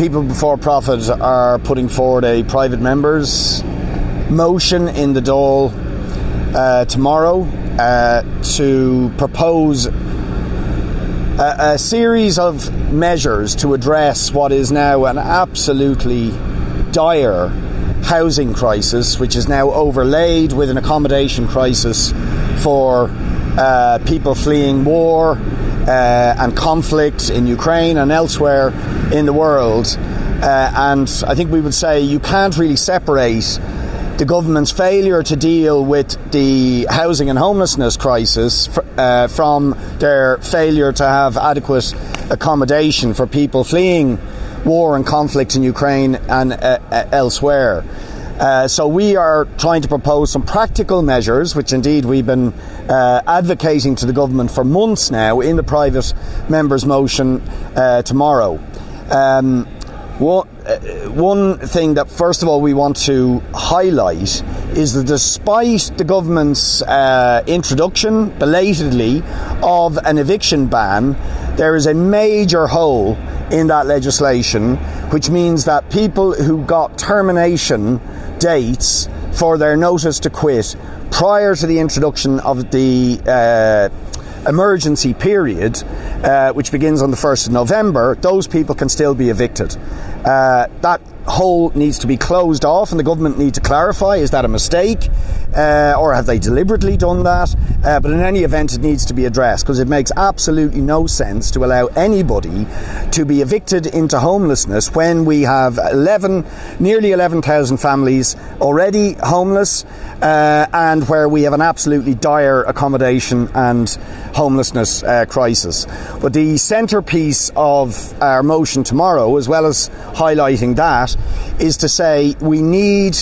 People Before Profit are putting forward a private members motion in the Dáil tomorrow to propose a series of measures to address what is now an absolutely dire housing crisis, which is now overlaid with an accommodation crisis for people fleeing war and conflict in Ukraine and elsewhere in the world. And I think we would say you can't really separate the government's failure to deal with the housing and homelessness crisis from their failure to have adequate accommodation for people fleeing war and conflict in Ukraine and elsewhere. So we are trying to propose some practical measures, which indeed we've been advocating to the government for months now in the private members' motion tomorrow. One thing that first of all we want to highlight is that despite the government's introduction, belatedly, of an eviction ban, there is a major hole in that legislation, which means that people who got termination dates for their notice to quit prior to the introduction of the emergency period, which begins on the 1st of November, those people can still be evicted. That hole needs to be closed off, and the government need to clarify, is that a mistake or have they deliberately done that? But in any event, it needs to be addressed, because it makes absolutely no sense to allow anybody to be evicted into homelessness when we have nearly 11,000 families already homeless, and where we have an absolutely dire accommodation and homelessness crisis. But the centrepiece of our motion tomorrow, as well as highlighting that, is to say we need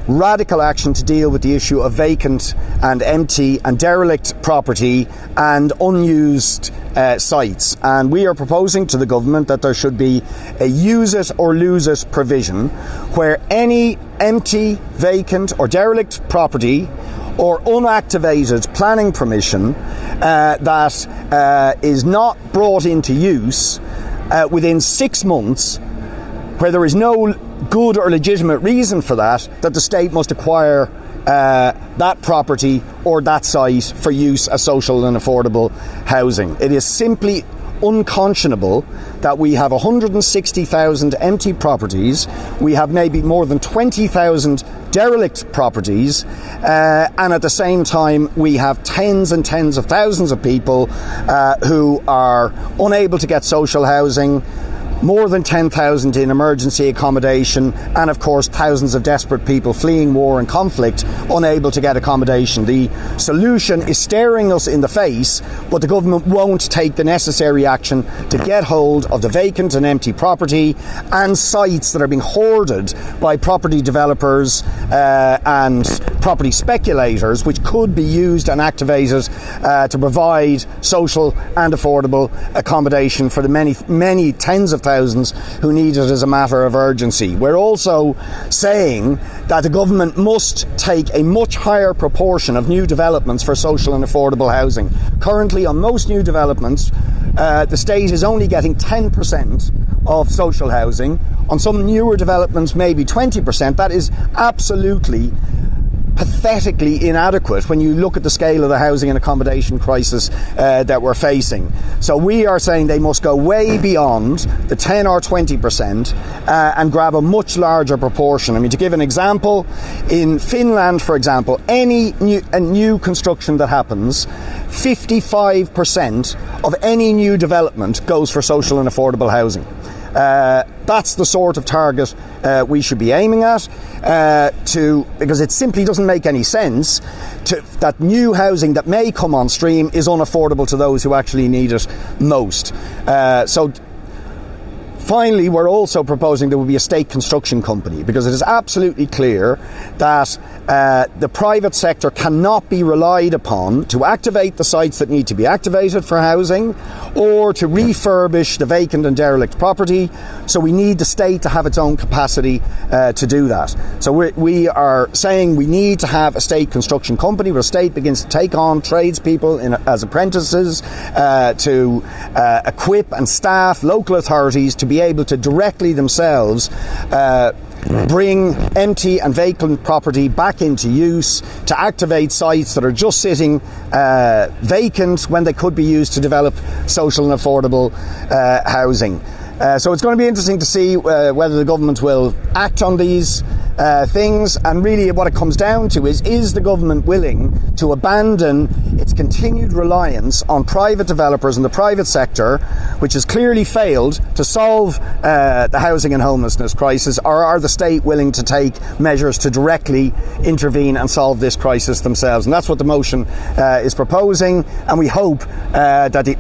radical action to deal with the issue of vacant and empty and derelict property and unused sites. And we are proposing to the government that there should be a use it or lose it provision where any empty, vacant or derelict property or unactivated planning permission that is not brought into use within 6 months, where there is no good or legitimate reason for that, that the state must acquire that property or that site for use as social and affordable housing. It is simply unconscionable that we have 160,000 empty properties, we have maybe more than 20,000 derelict properties, and at the same time we have tens and tens of thousands of people who are unable to get social housing, more than 10,000 in emergency accommodation, and of course thousands of desperate people fleeing war and conflict unable to get accommodation. The solution is staring us in the face, but the government won't take the necessary action to get hold of the vacant and empty property and sites that are being hoarded by property developers and property speculators, which could be used and activated to provide social and affordable accommodation for the many tens of thousands who need it as a matter of urgency. We're also saying that the government must take a much higher proportion of new developments for social and affordable housing. Currently, on most new developments, the state is only getting 10% of social housing. On some newer developments, maybe 20%. That is absolutely pathetically inadequate when you look at the scale of the housing and accommodation crisis that we're facing. So we are saying they must go way beyond the 10 or 20% and grab a much larger proportion. I mean, to give an example, in Finland, for example, any new construction that happens, 55% of any new development goes for social and affordable housing. That's the sort of target we should be aiming at, because it simply doesn't make any sense that new housing that may come on stream is unaffordable to those who actually need it most. So finally, we're also proposing there will be a state construction company, because it is absolutely clear that the private sector cannot be relied upon to activate the sites that need to be activated for housing or to refurbish the vacant and derelict property. So we need the state to have its own capacity to do that. So we are saying we need to have a state construction company where the state begins to take on tradespeople as apprentices to equip and staff local authorities to be be able to directly themselves bring empty and vacant property back into use, to activate sites that are just sitting vacant when they could be used to develop social and affordable housing. So it's going to be interesting to see whether the government will act on these things, and really what it comes down to is the government willing to abandon its continued reliance on private developers in the private sector, which has clearly failed to solve the housing and homelessness crisis, or are the state willing to take measures to directly intervene and solve this crisis themselves? And that's what the motion is proposing, and we hope that the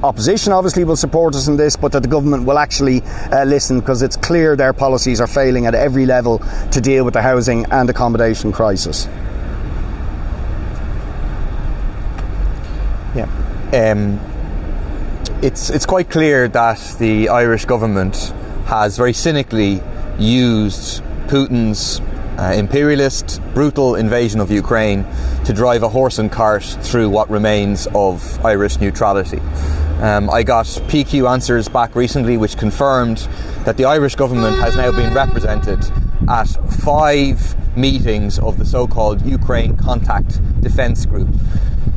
opposition obviously will support us in this, but that the government will actually listen, because it's clear their policies are failing at every level to deal with the housing and accommodation crisis. Yeah, it's quite clear that the Irish government has very cynically used Putin's imperialist, brutal invasion of Ukraine to drive a horse and cart through what remains of Irish neutrality. I got PQ answers back recently which confirmed that the Irish government has now been represented at 5 meetings of the so-called Ukraine Contact Defence Group.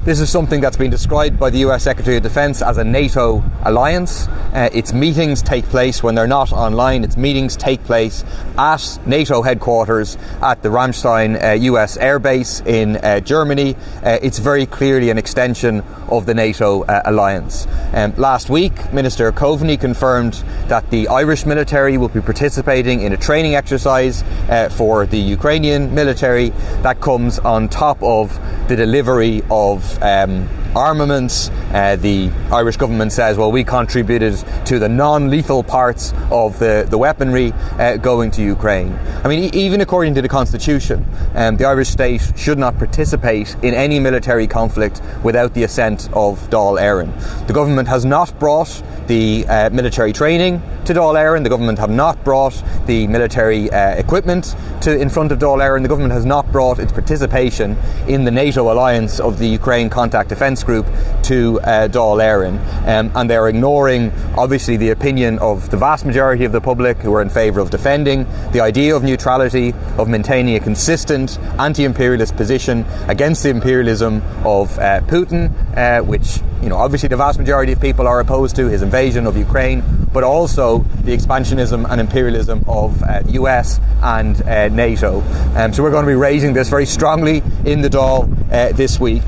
This is something that's been described by the US Secretary of Defence as a NATO alliance. Its meetings take place when they're not online. Its meetings take place at NATO headquarters at the Ramstein US airbase in Germany. It's very clearly an extension of the NATO alliance. Last week, Minister Coveney confirmed that the Irish military will be participating in a training exercise for the Ukrainian military that comes on top of the delivery of armaments. The Irish government says, well, we contributed to the non-lethal parts of the weaponry going to Ukraine. I mean, even according to the Constitution, the Irish state should not participate in any military conflict without the assent of Dáil Éireann. The government has not brought the military training to Dáil Éireann. The government have not brought the military equipment in front of Dáil Éireann. The government has not brought its participation in the NATO alliance of the Ukraine Contact Defence Group to Dáil Éireann. And they're ignoring, obviously, the opinion of the vast majority of the public who are in favour of defending the idea of neutrality, of maintaining a consistent anti-imperialist position against the imperialism of Putin, which, you know, obviously the vast majority of people are opposed to, his invasion of Ukraine, but also the expansionism and imperialism of US and NATO. So we're going to be raising this very strongly in the Dáil this week.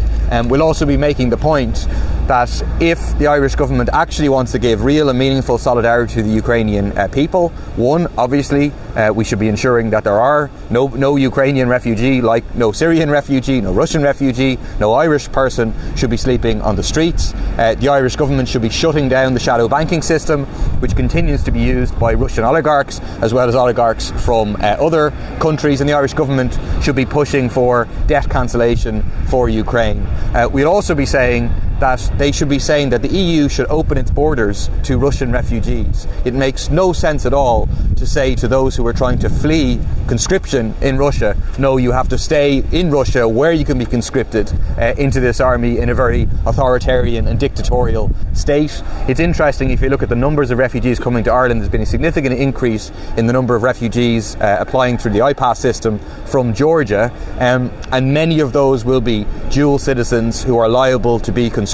We'll also be making the point that if the Irish government actually wants to give real and meaningful solidarity to the Ukrainian people, one, obviously, we should be ensuring that there are no Ukrainian refugee, like no Syrian refugee, no Russian refugee, no Irish person should be sleeping on the streets. The Irish government should be shutting down the shadow banking system, which continues to be used by Russian oligarchs as well as oligarchs from other countries, and the Irish government should be pushing for debt cancellation for Ukraine. We'll also be saying that they should be saying that the EU should open its borders to Russian refugees. It makes no sense at all to say to those who are trying to flee conscription in Russia, no, you have to stay in Russia where you can be conscripted into this army in a very authoritarian and dictatorial state. It's interesting, if you look at the numbers of refugees coming to Ireland, there's been a significant increase in the number of refugees applying through the IPAS system from Georgia, and many of those will be dual citizens who are liable to be conscripted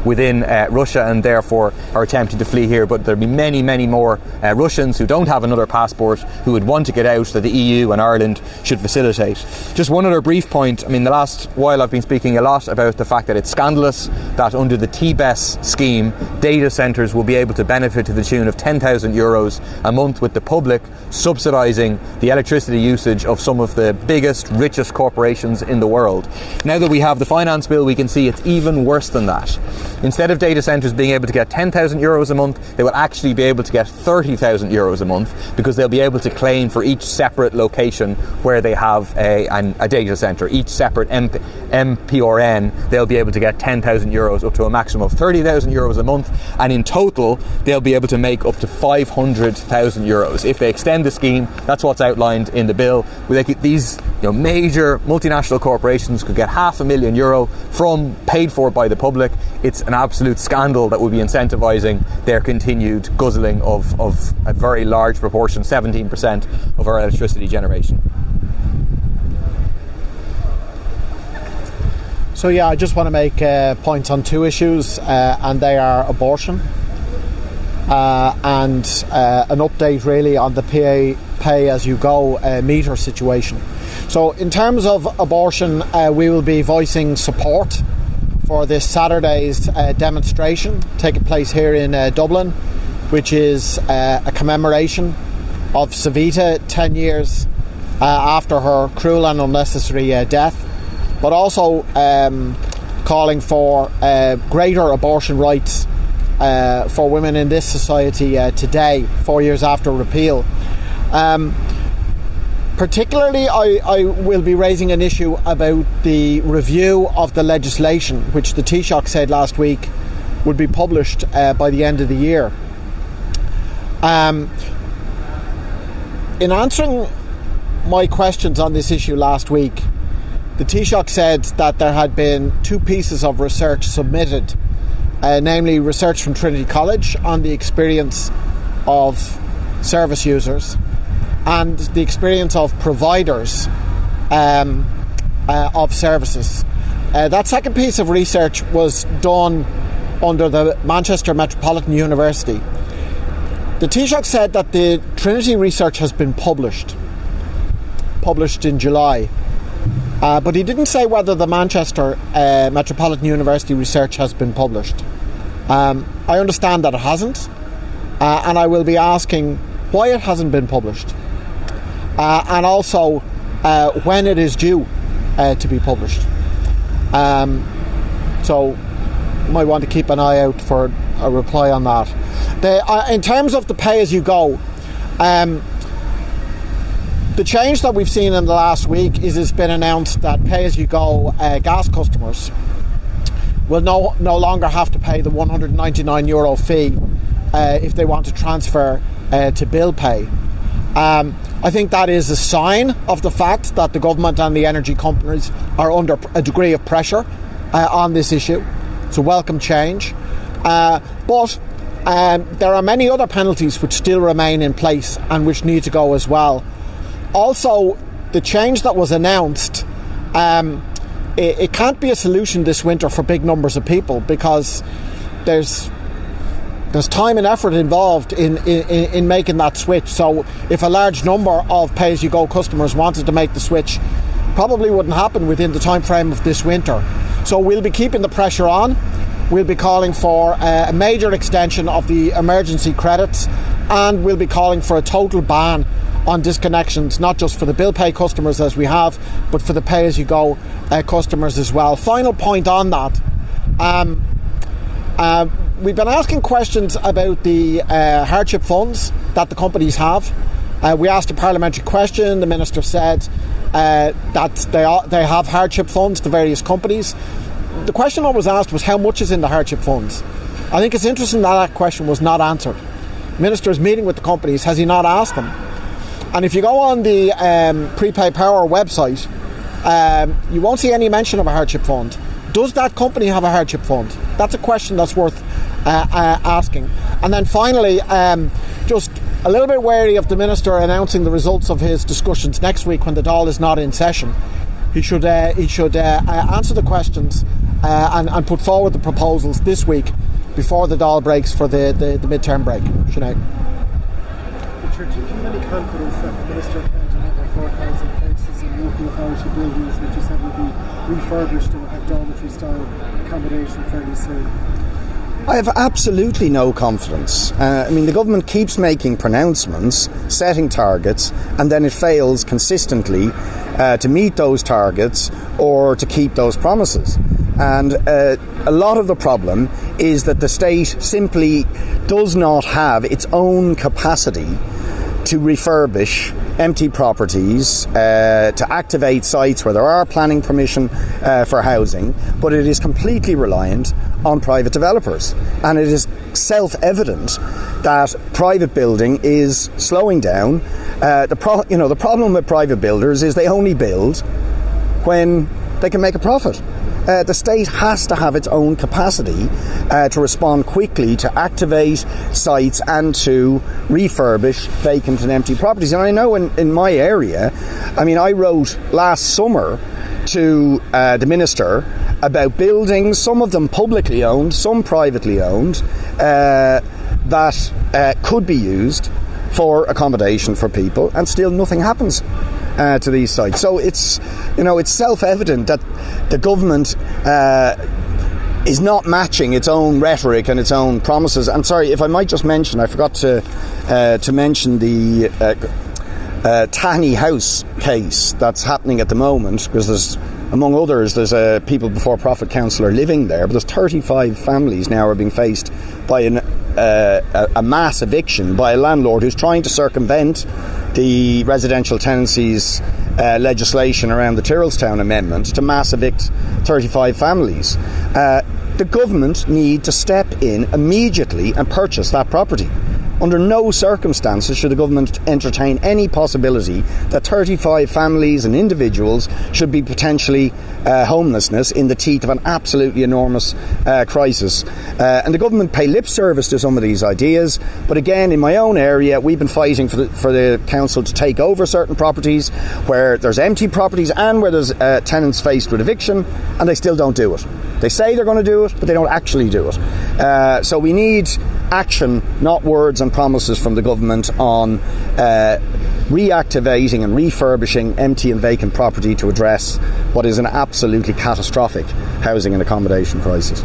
within Russia and therefore are attempting to flee here. But there'll be many, many more Russians who don't have another passport who would want to get out that the EU and Ireland should facilitate. Just one other brief point. I mean, the last while I've been speaking a lot about the fact that it's scandalous that under the TBES scheme, data centres will be able to benefit to the tune of €10,000 a month, with the public subsidising the electricity usage of some of the biggest, richest corporations in the world. Now that we have the finance bill, we can see it's even worse than that. Instead of data centres being able to get €10,000 a month, they will actually be able to get €30,000 a month, because they'll be able to claim for each separate location where they have a data centre, each separate MPRN, they'll be able to get €10,000 up to a maximum of €30,000 a month, and in total they'll be able to make up to €500,000. If they extend the scheme, that's what's outlined in the bill. These major multinational corporations could get €500,000 paid for by the public. It's an absolute scandal that would be incentivising their continued guzzling of a very large proportion, 17% of our electricity generation. So yeah, I just want to make points on two issues, and they are abortion and an update really on the pay-as-you-go meter situation. So in terms of abortion, we will be voicing support for this Saturday's demonstration taking place here in Dublin, which is a commemoration of Savita 10 years after her cruel and unnecessary death, but also calling for greater abortion rights for women in this society today, 4 years after repeal. Particularly, I will be raising an issue about the review of the legislation, which the Taoiseach said last week would be published by the end of the year. In answering my questions on this issue last week, the Taoiseach said that there had been two pieces of research submitted, namely research from Trinity College on the experience of service users and the experience of providers of services. That second piece of research was done under the Manchester Metropolitan University. The Taoiseach said that the Trinity research has been published in July. But he didn't say whether the Manchester Metropolitan University research has been published. I understand that it hasn't, and I will be asking why it hasn't been published, and also when it is due to be published. So you might want to keep an eye out for a reply on that. In terms of the pay-as-you-go, the change that we've seen in the last week is it's been announced that pay-as-you-go gas customers will no longer have to pay the €199 fee if they want to transfer to bill pay. I think that is a sign of the fact that the government and the energy companies are under a degree of pressure on this issue. It's a welcome change. But there are many other penalties which still remain in place and which need to go as well. Also, the change that was announced, it can't be a solution this winter for big numbers of people, because there's time and effort involved in making that switch. So if a large number of pay-as-you-go customers wanted to make the switch, probably wouldn't happen within the time frame of this winter. So we'll be keeping the pressure on. We'll be calling for a major extension of the emergency credits, and we'll be calling for a total ban on disconnections, not just for the bill pay customers as we have, but for the pay-as-you-go customers as well. Final point on that. We've been asking questions about the hardship funds that the companies have. We asked a parliamentary question. The Minister said that they have hardship funds, the various companies. The question that was asked was how much is in the hardship funds. I think it's interesting that question was not answered. The Minister is meeting with the companies. Has he not asked them? And if you go on the Prepaid Power website, you won't see any mention of a hardship fund. Does that company have a hardship fund? That's a question that's worth asking. And then finally, just a little bit wary of the Minister announcing the results of his discussions next week when the Dáil is not in session. He should answer the questions and put forward the proposals this week before the Dáil breaks for the mid-term break. Sinead. Richard, do you have any confidence that the Minister can deliver 4,000 places in local authority buildings which you said will be refurbished and will have dormitory-style accommodation fairly soon? I have absolutely no confidence. The government keeps making pronouncements, setting targets, and then it fails consistently to meet those targets or to keep those promises. And a lot of the problem is that the state simply does not have its own capacity to refurbish empty properties, to activate sites where there are planning permission for housing, but it is completely reliant on private developers. And it is self-evident that private building is slowing down. The problem with private builders is they only build when they can make a profit. The state has to have its own capacity to respond quickly, to activate sites and to refurbish vacant and empty properties. And I know in my area, I wrote last summer to the Minister about buildings, some of them publicly owned, some privately owned, that could be used for accommodation for people, and still nothing happens to these sites. So it's self-evident that the government is not matching its own rhetoric and its own promises. I'm sorry, if I might just mention, I forgot to mention the Tiny House case that's happening at the moment, because there's, among others, there's a People Before Profit councillor living there, but there's 35 families now are being faced by a mass eviction by a landlord who's trying to circumvent the residential tenancies legislation around the Tyrrellstown Amendment to mass evict 35 families. The government need to step in immediately and purchase that property. Under no circumstances should the government entertain any possibility that 35 families and individuals should be potentially homelessness in the teeth of an absolutely enormous crisis. And the government pay lip service to some of these ideas, but again, in my own area, we've been fighting for the council to take over certain properties where there's empty properties and where there's tenants faced with eviction, and they still don't do it. They say they're going to do it, but they don't actually do it. So we need action, not words and promises from the government on reactivating and refurbishing empty and vacant property to address what is an absolutely catastrophic housing and accommodation crisis.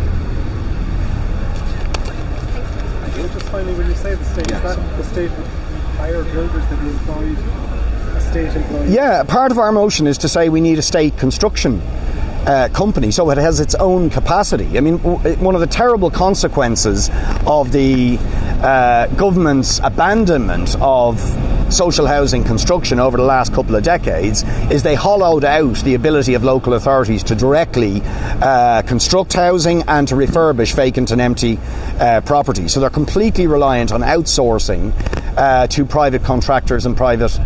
Just finally, when you say the state, is that the state would hire builders that be employed, a state employee? Yeah, part of our motion is to say we need a state construction company, so it has its own capacity. One of the terrible consequences of the government's abandonment of social housing construction over the last couple of decades is they hollowed out the ability of local authorities to directly construct housing and to refurbish vacant and empty property. So they're completely reliant on outsourcing to private contractors and private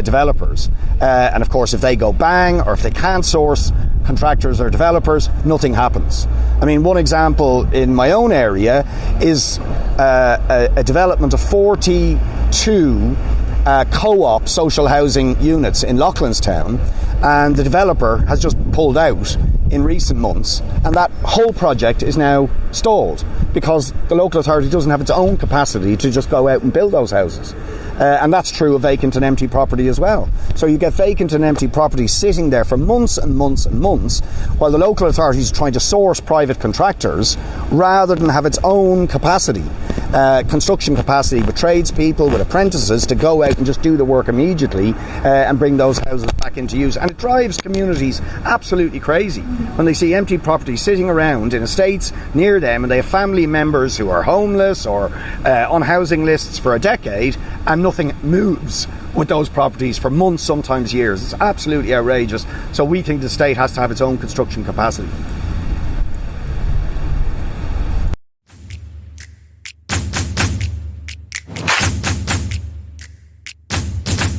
developers. And of course, if they go bang, or if they can't source contractors or developers, nothing happens. One example in my own area is a development of 42 co-op social housing units in Loughlinstown, and the developer has just pulled out in recent months, and that whole project is now stalled because the local authority doesn't have its own capacity to just go out and build those houses. And that's true of vacant and empty property as well. So you get vacant and empty property sitting there for months and months and months while the local authority is trying to source private contractors rather than have its own capacity, construction capacity with tradespeople, with apprentices to go out and just do the work immediately and bring those houses back into use. And it drives communities absolutely crazy when they see empty property sitting around in estates near them and they have family members who are homeless or on housing lists for a decade, and nothing moves with those properties for months, sometimes years. It's absolutely outrageous. So we think the state has to have its own construction capacity.